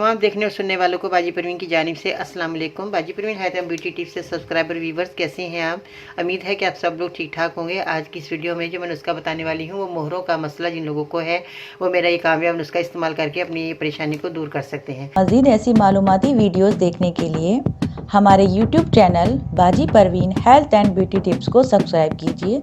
तमाम देखने और सुनने वालों को बाजी परवीन की जानिब से अस्सलाम वालेकुम। बाजी परवीन हैदम ब्यूटी टिप्स से सब्सक्राइबर व्यूवर्स कैसे हैं आप? उम्मीद है कि आप सब लोग ठीक ठाक होंगे। आज की इस वीडियो में जो मैं नुस्खा बताने वाली हूँ वो मोहरों का मसला जिन लोगों को है वो मेरा ये कामयाब नुस्खा इस्तेमाल करके अपनी ये परेशानी को दूर कर सकते हैं। मज़ीद ऐसी मालूमाती वीडियोस देखने के लिए हमारे यूट्यूब चैनल बाजी Parveen health and beauty tips को सब्सक्राइब कीजिए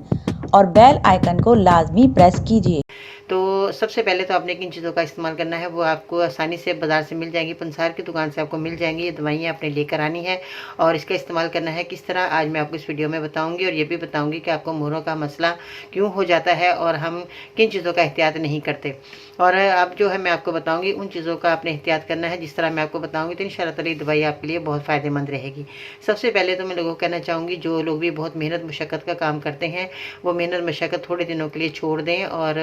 और बेल आइकन को लाजमी प्रेस कीजिए। तो सबसे पहले तो आपने किन चीज़ों का इस्तेमाल करना है वो आपको आसानी से बाज़ार से मिल जाएंगी, पंसार की दुकान से आपको मिल जाएंगी। ये दवाइयाँ आपने लेकर आनी है और इसका इस्तेमाल करना है किस तरह आज मैं आपको इस वीडियो में बताऊंगी। और ये भी बताऊंगी कि आपको मोहरों का मसला क्यों हो जाता है और हम किन चीज़ों का एहतियात नहीं करते। और अब जो है मैं आपको बताऊँगी उन चीज़ों का आपने एहतियात करना है जिस तरह मैं आपको बताऊँगी, तो इंशाअल्लाह ताला ये दवाई आपके लिए बहुत फ़ायदेमंद रहेगी। सबसे पहले तो मैं लोगों को कहना चाहूँगी जो लोग भी बहुत मेहनत मशक्क़त का काम करते हैं वो मेहनत मशक्क़त थोड़े दिनों के लिए छोड़ दें और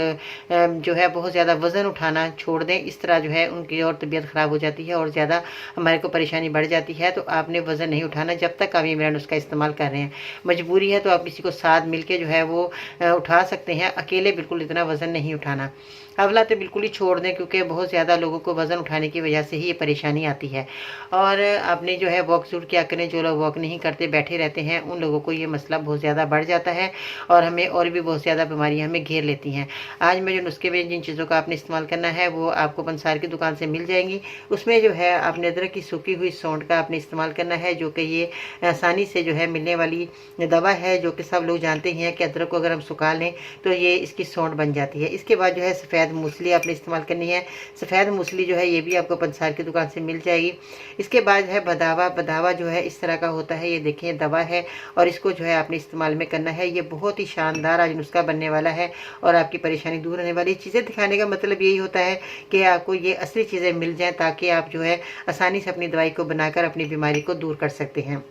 जो है बहुत ज़्यादा वज़न उठाना छोड़ दें। इस तरह जो है उनकी और तबीयत ख़राब हो जाती है और ज़्यादा हमारे को परेशानी बढ़ जाती है। तो आपने वज़न नहीं उठाना जब तक आप ये मेरा नुस्खा इस्तेमाल कर रहे हैं। मजबूरी है तो आप किसी को साथ मिल के जो है वो उठा सकते हैं, अकेले बिल्कुल इतना वज़न नहीं उठाना। अवला तो बिल्कुल ही छोड़ दें क्योंकि बहुत ज़्यादा लोगों को वज़न उठाने की वजह से ही ये परेशानी आती है। और आपने जो है वॉक ज़रूर क्या करें, जो लोग वॉक नहीं करते बैठे रहते हैं उन लोगों को ये मसला बहुत ज़्यादा बढ़ जाता है और हमें और भी बहुत ज़्यादा बीमारियाँ हमें घेर लेती हैं। आज मैं जो नुस्खे में जिन चीज़ों का आपने इस्तेमाल करना है वो आपको पंसार की दुकान से मिल जाएंगी। उसमें जो है आपने अदरक की सूखी हुई सौंठ का आपने इस्तेमाल करना है, जो कि ये आसानी से जो है मिलने वाली दवा है, जो कि सब लोग जानते हैं कि अदरक को अगर हम सुखा लें तो ये इसकी सौंठ बन जाती है। इसके बाद जो है सफ़ेद मूसली आपने इस्तेमाल करनी है। सफ़ेद मूसली जो है ये भी आपको पंसार की दुकान से मिल जाएगी। इसके बाद है बदावा। बदावा जो है इस तरह का होता है, ये देखें दवा है और इसको जो है आपने इस्तेमाल में करना है। ये बहुत ही शानदार आज नुस्खा बनने वाला है और आपकी परेशानी दूर होने वाली। चीज़ें दिखाने का मतलब यही होता है कि आपको ये असली चीज़ें मिल जाएं ताकि आप जो है आसानी से अपनी दवाई को बनाकर अपनी बीमारी को दूर कर सकते हैं।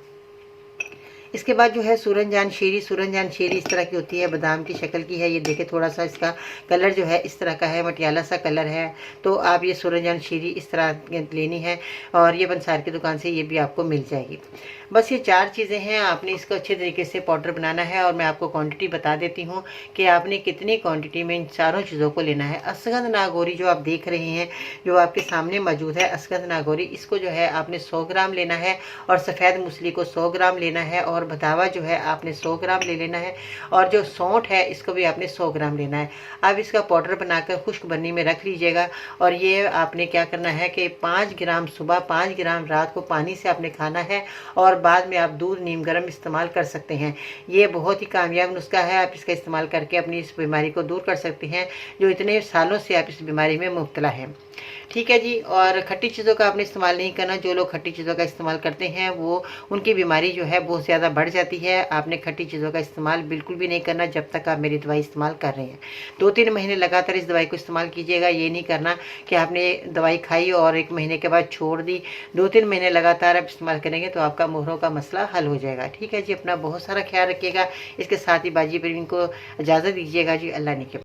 इसके बाद जो है सूरजजान शीरी। सूरजजान शीरी इस तरह की होती है, बादाम की शक्ल की है। ये देखे थोड़ा सा इसका कलर जो है इस तरह का है, मटियाला सा कलर है। तो आप ये सूरजजान शीरी इस तरह लेनी है और ये पंसार की दुकान से ये भी आपको मिल जाएगी। बस ये 4 चीज़ें हैं। आपने इसको अच्छे तरीके से पाउडर बनाना है और मैं आपको क्वांटिटी बता देती हूँ कि आपने कितनी क्वांटिटी में इन चारों चीज़ों को लेना है। असगंध नागौरी जो आप देख रहे हैं, जो आपके सामने मौजूद है असगंध नागौरी, इसको जो है आपने 100 ग्राम लेना है और सफ़ेद मूसली को 100 ग्राम लेना है और बदावा जो है आपने 100 ग्राम ले लेना है और जो सौंठ है इसको भी आपने 100 ग्राम लेना है। अब इसका पाउडर बनाकर खुश्क बर्नी में रख लीजिएगा और ये आपने क्या करना है कि 5 ग्राम सुबह 5 ग्राम रात को पानी से आपने खाना है और बाद में आप दूध नीम गर्म इस्तेमाल कर सकते हैं। ये बहुत ही कामयाब नुस्खा है, आप इसका इस्तेमाल करके अपनी इस बीमारी को दूर कर सकते हैं जो इतने सालों से आप इस बीमारी में मुब्तला हैं। ठीक है जी। और खट्टी चीज़ों का आपने इस्तेमाल नहीं करना। जो लोग खट्टी चीज़ों का इस्तेमाल करते हैं वो उनकी बीमारी जो है बहुत ज़्यादा बढ़ जाती है। आपने खट्टी चीज़ों का इस्तेमाल बिल्कुल भी नहीं करना जब तक आप मेरी दवाई इस्तेमाल कर रहे हैं। 2-3 महीने लगातार इस दवाई को इस्तेमाल कीजिएगा। ये नहीं करना कि आपने दवाई खाई और 1 महीने के बाद छोड़ दी। 2-3 महीने लगातार आप इस्तेमाल करेंगे तो आपका मोहरों का मसला हल हो जाएगा। ठीक है जी। अपना बहुत सारा ख्याल रखिएगा। इसके साथ ही बाजी परवीन को इजाज़त दीजिएगा जी। अल्लाह ने के